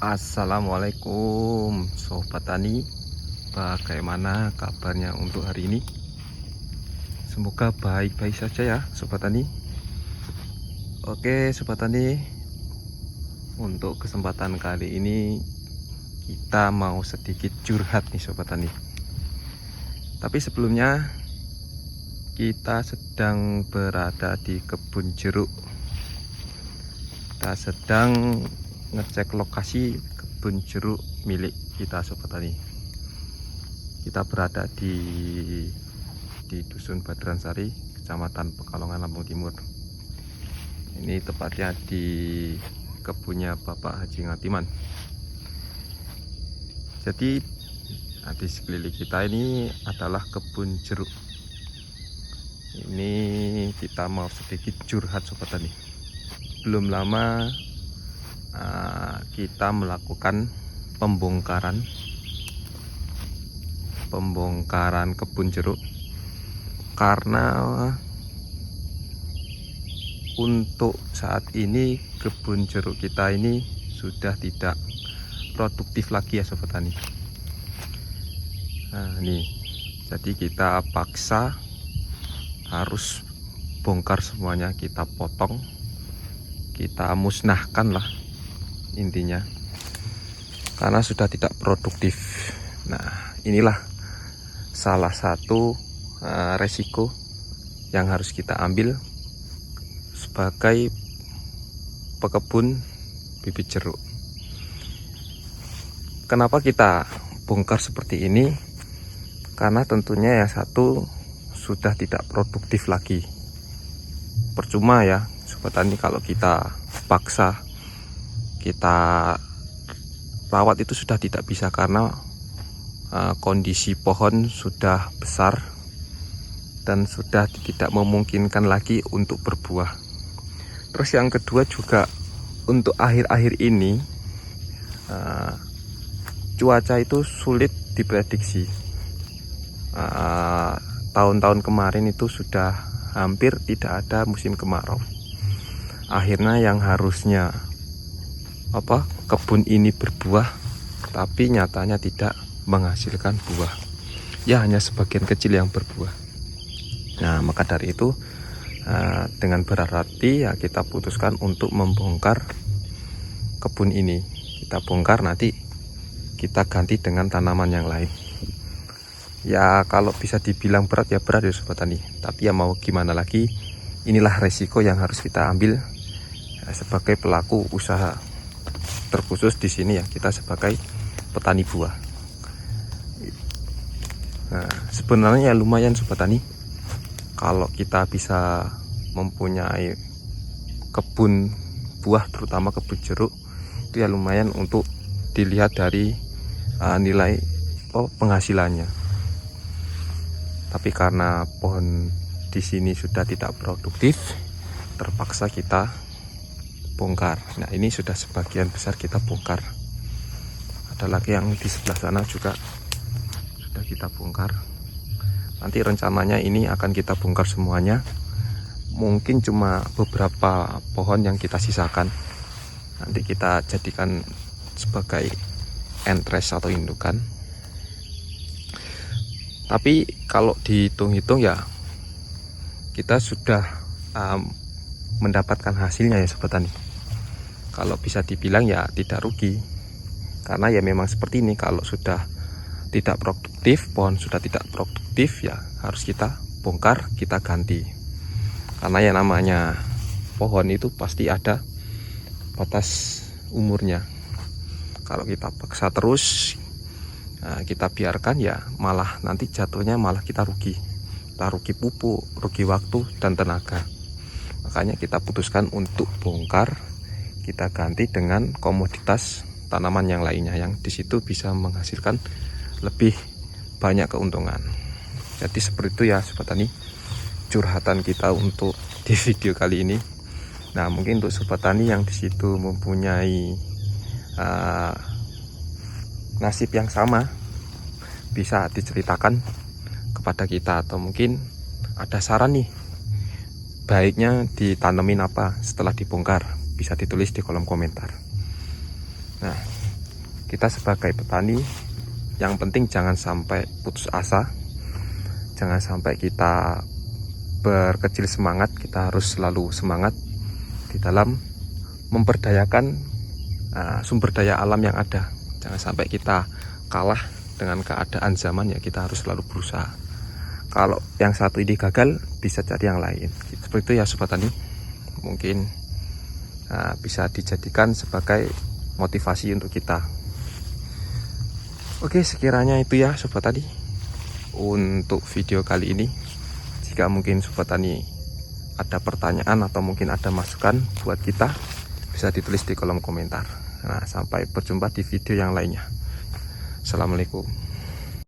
Assalamualaikum Sobat Tani, bagaimana kabarnya untuk hari ini? Semoga baik-baik saja ya Sobat Tani. Oke Sobat Tani, untuk kesempatan kali ini kita mau sedikit curhat nih Sobat Tani. Tapi sebelumnya kita sedang berada di kebun jeruk. Kita sedang ngecek lokasi kebun jeruk milik kita Sobat Tani. Kita berada di Dusun Badransari, Kecamatan Pekalongan, Lampung Timur. Ini tepatnya di kebunnya Bapak Haji Ngatiman. Jadi di sekeliling kita ini adalah kebun jeruk. Ini kita mau sedikit curhat Sobat Tani. Belum lama kita melakukan pembongkaran kebun jeruk karena untuk saat ini kebun jeruk kita ini sudah tidak produktif lagi ya Sobat Tani. Nah ini jadi kita paksa harus bongkar semuanya, kita potong, kita musnahkan lah intinya, karena sudah tidak produktif. Nah inilah salah satu resiko yang harus kita ambil sebagai pekebun bibit jeruk. Kenapa kita bongkar seperti ini? Karena tentunya yang satu sudah tidak produktif lagi. Percuma ya Sobat Tani kalau kita paksa, kita rawat itu sudah tidak bisa karena kondisi pohon sudah besar dan sudah tidak memungkinkan lagi untuk berbuah. Terus yang kedua juga untuk akhir-akhir ini cuaca itu sulit diprediksi. Tahun-tahun kemarin itu sudah hampir tidak ada musim kemarau. Akhirnya yang harusnya kebun ini berbuah, tapi nyatanya tidak menghasilkan buah. Ya hanya sebagian kecil yang berbuah. Nah maka dari itu dengan berat hati ya kita putuskan untuk membongkar kebun ini. Kita bongkar, nanti kita ganti dengan tanaman yang lain. Ya kalau bisa dibilang berat ya berat ya Sobat Tani. Tapi ya mau gimana lagi, inilah resiko yang harus kita ambil sebagai pelaku usaha. Terkhusus di sini ya kita sebagai petani buah. Nah, sebenarnya ya lumayan Sobat Tani kalau kita bisa mempunyai kebun buah, terutama kebun jeruk, itu ya lumayan untuk dilihat dari nilai penghasilannya. Tapi karena pohon di sini sudah tidak produktif, terpaksa kita bongkar. Nah ini sudah sebagian besar kita bongkar. Ada lagi yang di sebelah sana juga sudah kita bongkar. Nanti rencananya ini akan kita bongkar semuanya. Mungkin cuma beberapa pohon yang kita sisakan, nanti kita jadikan sebagai entres atau indukan. Tapi kalau dihitung-hitung ya kita sudah mendapatkan hasilnya ya Sobat Tani. Kalau bisa dibilang ya tidak rugi, karena ya memang seperti ini. Kalau sudah tidak produktif, pohon sudah tidak produktif, ya harus kita bongkar, kita ganti. Karena ya namanya pohon itu pasti ada batas umurnya. Kalau kita paksa terus, kita biarkan, ya malah nanti jatuhnya malah kita rugi. Kita rugi pupuk, rugi waktu dan tenaga. Makanya kita putuskan untuk bongkar, kita ganti dengan komoditas tanaman yang lainnya yang disitu bisa menghasilkan lebih banyak keuntungan. Jadi seperti itu ya Sobat Tani, curhatan kita untuk di video kali ini. Nah mungkin untuk Sobat Tani yang disitu mempunyai nasib yang sama, bisa diceritakan kepada kita, atau mungkin ada saran nih, baiknya ditanemin apa setelah dibongkar, bisa ditulis di kolom komentar. Nah kita sebagai petani, yang penting jangan sampai putus asa, jangan sampai kita berkecil semangat. Kita harus selalu semangat di dalam memberdayakan sumber daya alam yang ada. Jangan sampai kita kalah dengan keadaan zaman, ya kita harus selalu berusaha. Kalau yang satu ini gagal, bisa cari yang lain. Seperti itu ya sobat tani, mungkin bisa dijadikan sebagai motivasi untuk kita. Oke, sekiranya itu ya sobat tani untuk video kali ini. Jika mungkin sobat tani ada pertanyaan atau mungkin ada masukan buat kita, bisa ditulis di kolom komentar. Nah, sampai berjumpa di video yang lainnya. Assalamualaikum.